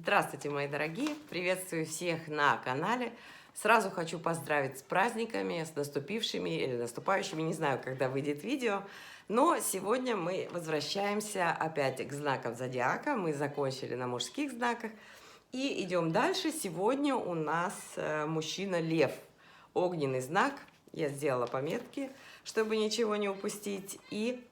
Здравствуйте, мои дорогие! Приветствую всех на канале. Сразу хочу поздравить с праздниками, с наступившими или наступающими. Не знаю, когда выйдет видео. Но сегодня мы возвращаемся опять к знакам зодиака. Мы закончили на мужских знаках. И идем дальше. Сегодня у нас мужчина-лев. Огненный знак. Я сделала пометки, чтобы ничего не упустить. И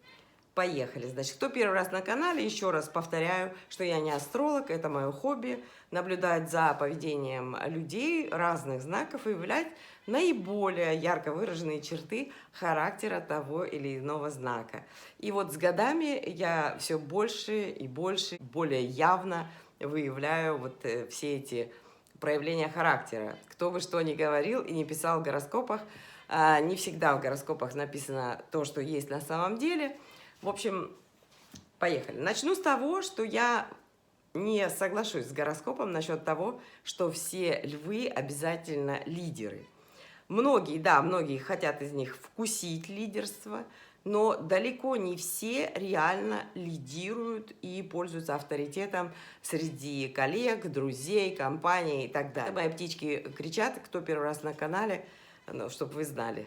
поехали. Значит, кто первый раз на канале, еще раз повторяю, что я не астролог, это мое хобби, наблюдать за поведением людей разных знаков и выявлять наиболее ярко выраженные черты характера того или иного знака. И вот с годами я все больше и больше, более явно выявляю вот все эти проявления характера. Кто бы что ни говорил и не писал в гороскопах, не всегда в гороскопах написано то, что есть на самом деле. В общем, поехали. Начну с того, что я не соглашусь с гороскопом насчет того, что все львы обязательно лидеры. Многие, да, многие хотят из них вкусить лидерство, но далеко не все реально лидируют и пользуются авторитетом среди коллег, друзей, компаний и так далее. Мои птички кричат, кто первый раз на канале, ну, чтобы вы знали,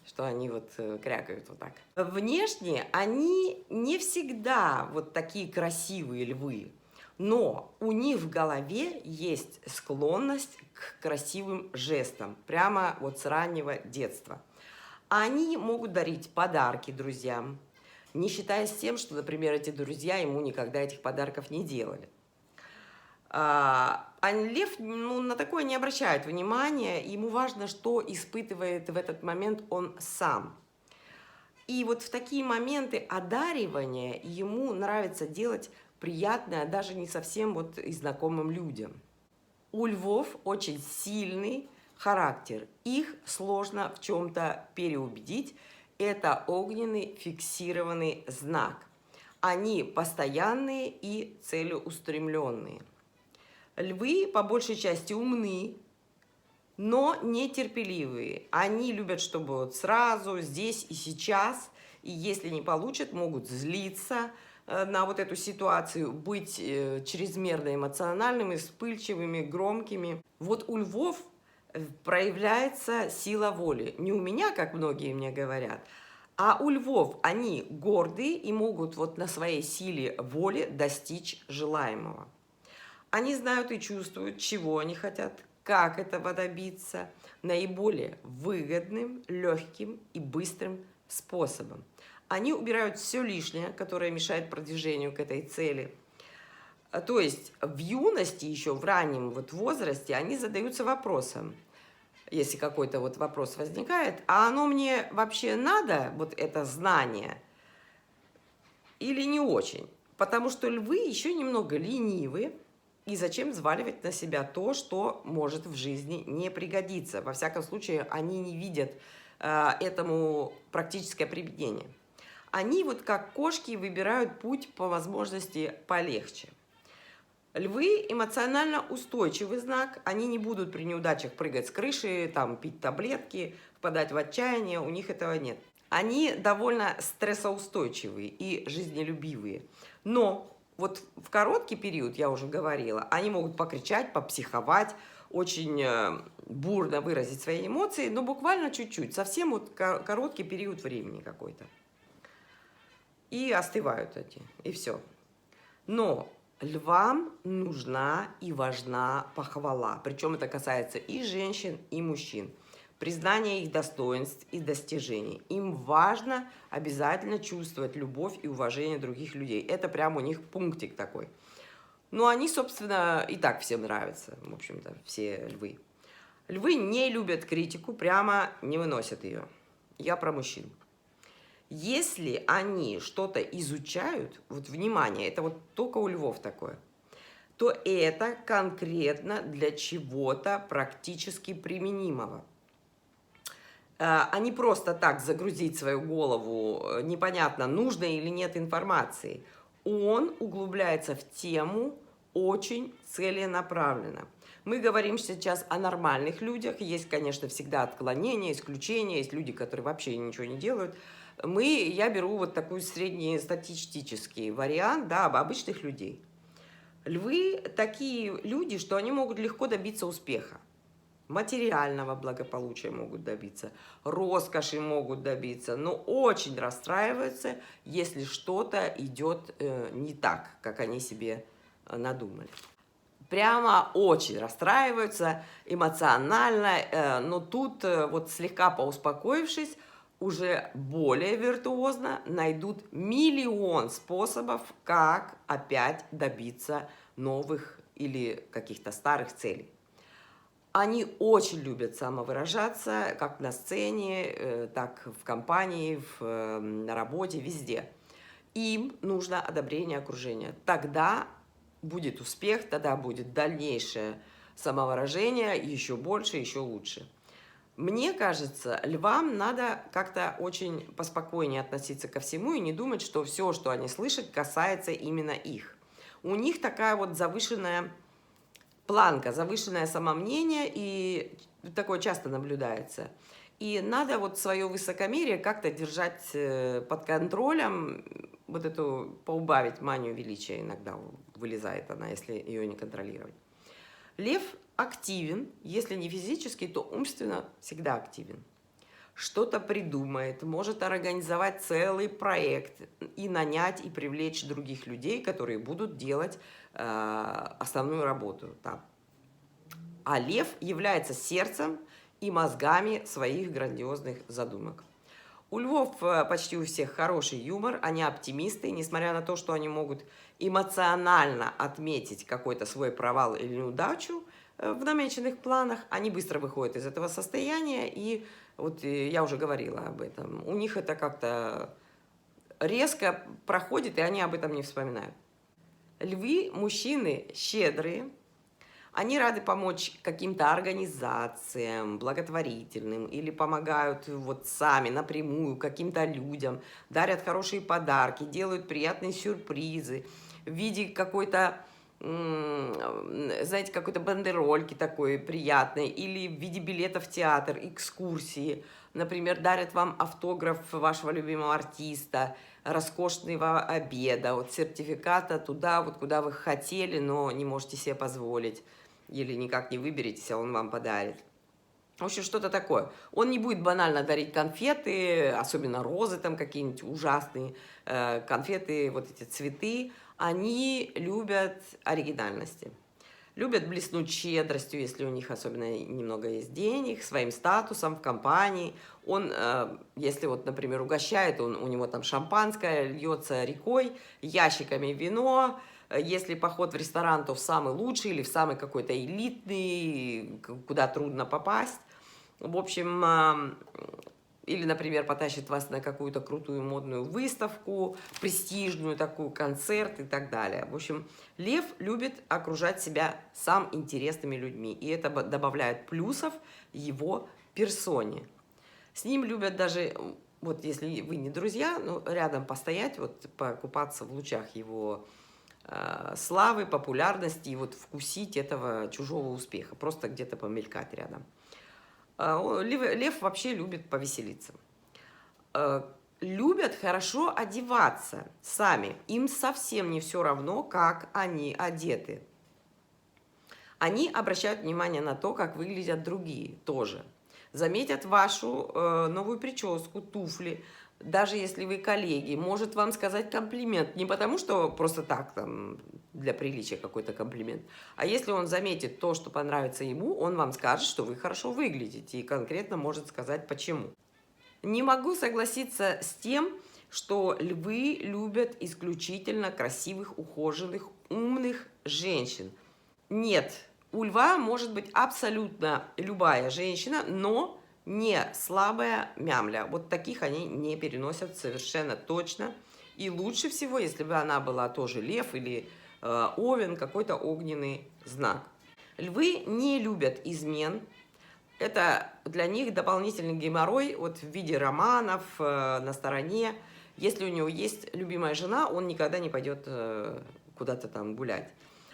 что они вот крякают вот так. Внешне они не всегда вот такие красивые львы, но у них в голове есть склонность к красивым жестам, прямо вот с раннего детства. Они могут дарить подарки друзьям, не считаясь тем, что, например, эти друзья ему никогда этих подарков не делали. А лев на такое не обращает внимания, ему важно, что испытывает в этот момент он сам. И вот в такие моменты одаривания ему нравится делать приятное даже не совсем вот и знакомым людям. У львов очень сильный характер, их сложно в чем-то переубедить. Это огненный фиксированный знак. Они постоянные и целеустремленные. Львы по большей части умны, но нетерпеливые. Они любят, чтобы вот сразу, здесь и сейчас, и если не получат, могут злиться на вот эту ситуацию, быть чрезмерно эмоциональными, вспыльчивыми, громкими. Вот у львов проявляется сила воли. Не у меня, как многие мне говорят, а у львов они гордые и могут вот на своей силе воли достичь желаемого. Они знают и чувствуют, чего они хотят, как этого добиться наиболее выгодным, легким и быстрым способом. Они убирают все лишнее, которое мешает продвижению к этой цели. То есть в юности, еще в раннем вот возрасте, они задаются вопросом, если какой-то вот вопрос возникает, а оно мне вообще надо, вот это знание, или не очень? Потому что львы еще немного ленивы, и зачем взваливать на себя то, что может в жизни не пригодиться? Во всяком случае, они не видят этому практическое применение. Они вот как кошки выбирают путь по возможности полегче. Львы эмоционально устойчивый знак, они не будут при неудачах прыгать с крыши, там, пить таблетки, впадать в отчаяние, у них этого нет. Они довольно стрессоустойчивые и жизнелюбивые, но вот в короткий период, я уже говорила, они могут покричать, попсиховать, очень бурно выразить свои эмоции, но буквально чуть-чуть, совсем вот короткий период времени какой-то. И остывают эти, и все. Но львам нужна и важна похвала, причем это касается и женщин, и мужчин. Признание их достоинств и достижений. Им важно обязательно чувствовать любовь и уважение других людей. Это прям у них пунктик такой. Но они, собственно, и так всем нравятся, в общем-то, все львы. Львы не любят критику, прямо не выносят ее. Я про мужчин. Если они что-то изучают, вот внимание, это вот только у львов такое, то это конкретно для чего-то практически применимого. А не просто так загрузить свою голову непонятно, нужно или нет информации. Он углубляется в тему очень целенаправленно. Мы говорим сейчас о нормальных людях. Есть, конечно, всегда отклонения, исключения. Есть люди, которые вообще ничего не делают. Я беру вот такой среднестатистический вариант, да, об обычных людей. Львы такие люди, что они могут легко добиться успеха. Материального благополучия могут добиться, роскоши могут добиться, но очень расстраиваются, если что-то идет не так, как они себе надумали. Прямо очень расстраиваются эмоционально, но тут вот слегка поуспокоившись, уже более виртуозно найдут миллион способов, как опять добиться новых или каких-то старых целей. Они очень любят самовыражаться, как на сцене, так в компании, на работе, везде. Им нужно одобрение окружения. Тогда будет успех, тогда будет дальнейшее самовыражение, еще больше, еще лучше. Мне кажется, львам надо как-то очень поспокойнее относиться ко всему и не думать, что все, что они слышат, касается именно их. У них такая вот завышенная планка, завышенное самомнение, и такое часто наблюдается. И надо вот свое высокомерие как-то держать под контролем, вот эту, поубавить манию величия иногда вылезает она, если ее не контролировать. Лев активен, если не физически, то умственно всегда активен. Что-то придумает, может организовать целый проект и нанять и привлечь других людей, которые будут делать основную работу там. А лев является сердцем и мозгами своих грандиозных задумок. У львов почти у всех хороший юмор, они оптимисты, несмотря на то, что они могут эмоционально отметить какой-то свой провал или неудачу в намеченных планах, они быстро выходят из этого состояния, и вот я уже говорила об этом. У них это как-то резко проходит, и они об этом не вспоминают. Львы, мужчины щедрые, они рады помочь каким-то организациям, благотворительным, или помогают вот сами напрямую каким-то людям, дарят хорошие подарки, делают приятные сюрпризы в виде какой-то, знаете, какой-то бандерольки такой приятной, или в виде билетов в театр, экскурсии. Например, дарят вам автограф вашего любимого артиста, роскошного обеда, вот сертификата туда, вот куда вы хотели, но не можете себе позволить. Или никак не выберетесь, а он вам подарит. В общем, что-то такое. Он не будет банально дарить конфеты, особенно розы там какие-нибудь ужасные, конфеты, вот эти цветы. Они любят оригинальности. Любят блеснуть щедростью, если у них особенно немного есть денег, своим статусом в компании. Он, если вот, например, угощает, у него там шампанское льется рекой, ящиками вино. Если поход в ресторан, то в самый лучший или в самый какой-то элитный, куда трудно попасть. В общем, или, например, потащит вас на какую-то крутую модную выставку, престижную такую, концерт и так далее. В общем, лев любит окружать себя сам интересными людьми, и это добавляет плюсов его персоне. С ним любят даже, вот если вы не друзья, ну, рядом постоять, вот покупаться в лучах его славы, популярности и вот вкусить этого чужого успеха, просто где-то помелькать рядом. Лев вообще любит повеселиться. Любят хорошо одеваться сами. Им совсем не все равно, как они одеты. Они обращают внимание на то, как выглядят другие тоже. Заметят вашу новую прическу, туфли. Даже если вы коллеги, может вам сказать комплимент. Не потому, что просто так, там, для приличия какой-то комплимент. А если он заметит то, что понравится ему, он вам скажет, что вы хорошо выглядите. И конкретно может сказать, почему. Не могу согласиться с тем, что львы любят исключительно красивых, ухоженных, умных женщин. Нет, у льва может быть абсолютно любая женщина, но не слабая мямля. Вот таких они не переносят совершенно точно. И лучше всего, если бы она была тоже лев или овен, какой-то огненный знак. Львы не любят измен. Это для них дополнительный геморрой вот в виде романов на стороне. Если у него есть любимая жена, он никогда не пойдет куда-то там гулять.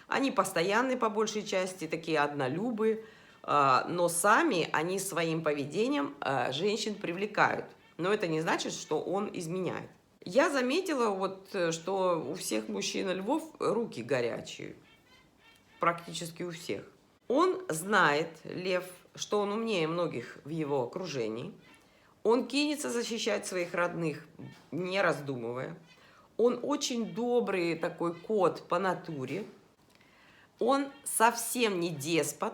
Они постоянные по большей части, такие однолюбы, но сами они своим поведением женщин привлекают. Но это не значит, что он изменяет. Я заметила, вот, что у всех мужчин и львов руки горячие. практически у всех. Он знает, лев, что он умнее многих в его окружении. Он кинется защищать своих родных, не раздумывая. Он очень добрый такой кот по натуре. Он совсем не деспот,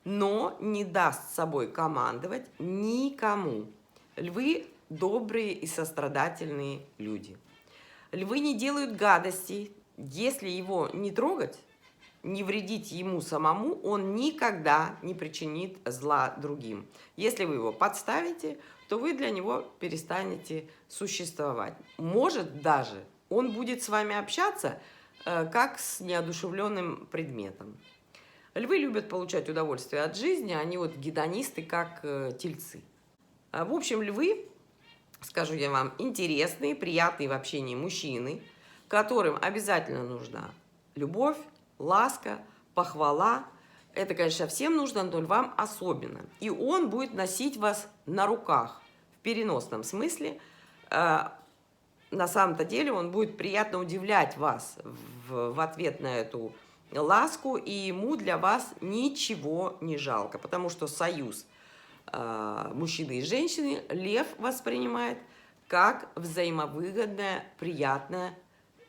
но не даст собой командовать никому. Львы добрые и сострадательные люди. Львы не делают гадостей. Если его не трогать, не вредить ему самому, он никогда не причинит зла другим. Если вы его подставите, то вы для него перестанете существовать. Может даже он будет с вами общаться, как с неодушевленным предметом. Львы любят получать удовольствие от жизни, они вот гедонисты, как тельцы. В общем, львы, скажу я вам, интересные, приятные в общении мужчины, которым обязательно нужна любовь, ласка, похвала. Это, конечно, всем нужно, но львам особенно. И он будет носить вас на руках, в переносном смысле. На самом-то деле он будет приятно удивлять вас в ответ на эту ласку, и ему для вас ничего не жалко, потому что союз мужчины и женщины лев воспринимает как взаимовыгодное, приятное,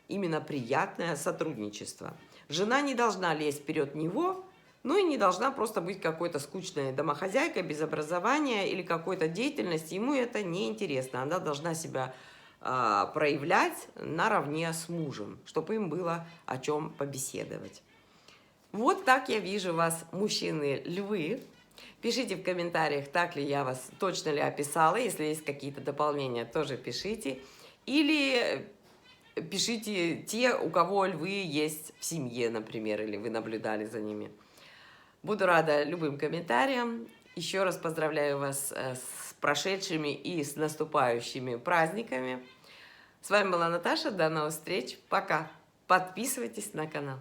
именно приятное сотрудничество. Жена не должна лезть вперед него, ну и не должна просто быть какой-то скучной домохозяйкой без образования или какой-то деятельности. Ему это не интересно. Она должна себя проявлять наравне с мужем, чтобы им было о чем побеседовать. Вот так я вижу вас, мужчины-львы. Пишите в комментариях, так ли я вас, точно ли описала. Если есть какие-то дополнения, тоже пишите. Или пишите те, у кого львы есть в семье, например, или вы наблюдали за ними. Буду рада любым комментариям. Еще раз поздравляю вас с прошедшими и с наступающими праздниками. С вами была Наташа. До новых встреч. Пока. Подписывайтесь на канал.